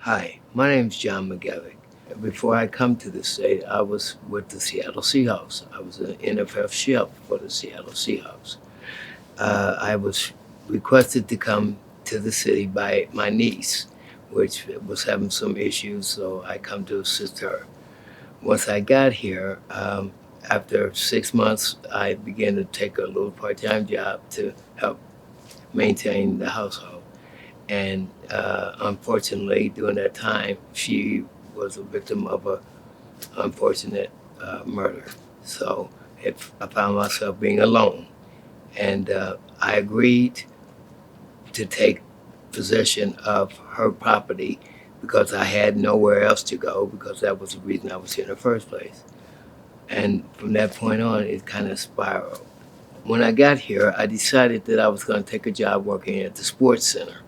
Hi, my name is John McGavoc. Before I come to the state, I was with the Seattle Seahawks. I was an NFL chef for the Seattle Seahawks. I was requested to come to the city by my niece, which was having some issues, so I come to assist her. Once I got here, after 6 months, I began to take a little part-time job to help maintain the household. And unfortunately, during that time, she was a victim of a unfortunate murder. So I found myself being alone, and I agreed to take possession of her property because I had nowhere else to go because that was the reason I was here in the first place. And from that point on, it kind of spiraled. When I got here, I decided that I was going to take a job working at the sports center.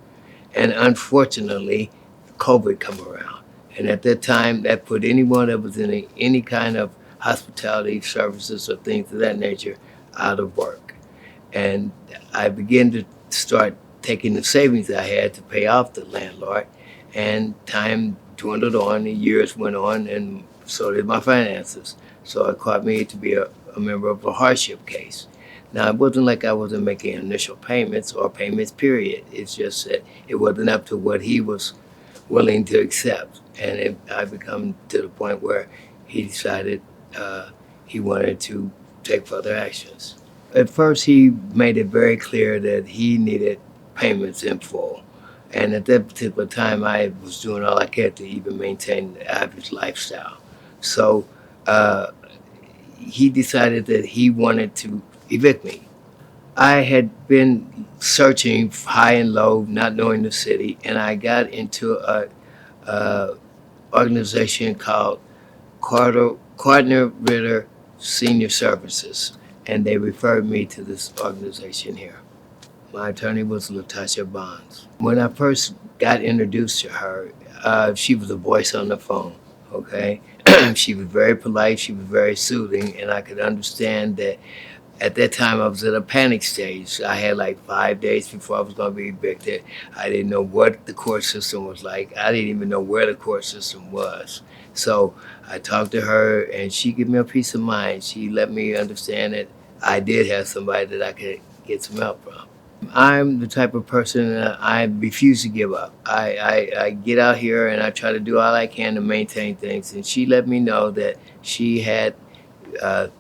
And unfortunately, COVID come around. And at that time, that put anyone that was in any kind of hospitality services or things of that nature out of work. And I began to start taking the savings I had to pay off the landlord. And time dwindled on, the years went on, and so did my finances. So it caught me to be a member of a hardship case. Now, it wasn't like I wasn't making initial payments or payments, period. It's just that it wasn't up to what he was willing to accept. And I become to the point where he decided he wanted to take further actions. At first, he made it very clear that he needed payments in full. And at that particular time, I was doing all I could to even maintain the average lifestyle. So uh, he decided that he wanted to evict me. I had been searching high and low, not knowing the city, and I got into a organization called Cardinal Ritter Senior Services, and they referred me to this organization here. My attorney was Latasha Bonds. When I first got introduced to her, she was a voice on the phone, okay? She was very polite, she was very soothing, and I could understand that at that time, I was at a panic stage. I had like 5 days before I was going to be evicted. I didn't know what the court system was like. I didn't even know where the court system was. So I talked to her, and she gave me a peace of mind. She let me understand that I did have somebody that I could get some help from. I'm the type of person that I refuse to give up. I get out here and I try to do all I can to maintain things. And she let me know that she had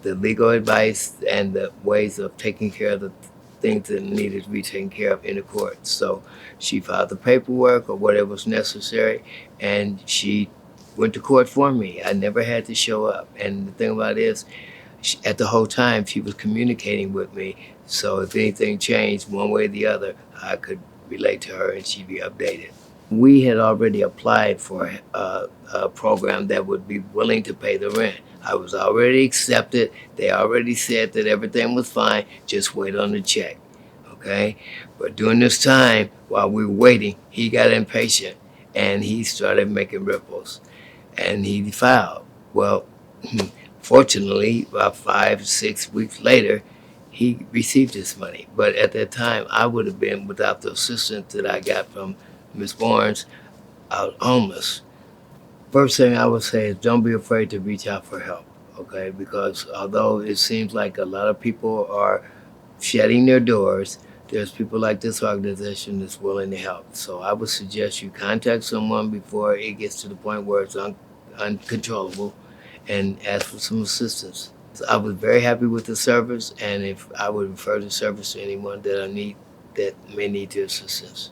the legal advice and the ways of taking care of the things that needed to be taken care of in the courts. So she filed the paperwork or whatever was necessary, and she went to court for me. I never had to show up. And the thing about it is, at the whole time, she was communicating with me. So if anything changed one way or the other, I could relate to her and she'd be updated. We had already applied for a program that would be willing to pay the rent. I was already accepted. They already said that everything was fine. Just wait on the check, okay? But during this time, while we were waiting, he got impatient and he started making ripples. And he filed. Well, fortunately, about 5, 6 weeks later, he received his money. But at that time, I would have been, without the assistance that I got from Ms. Barnes, out homeless. First thing I would say is don't be afraid to reach out for help, okay? Because although it seems like a lot of people are shutting their doors, there's people like this organization that's willing to help. So I would suggest you contact someone before it gets to the point where it's uncontrollable and ask for some assistance. So I was very happy with the service, and if I would refer the service to anyone that may need the assistance.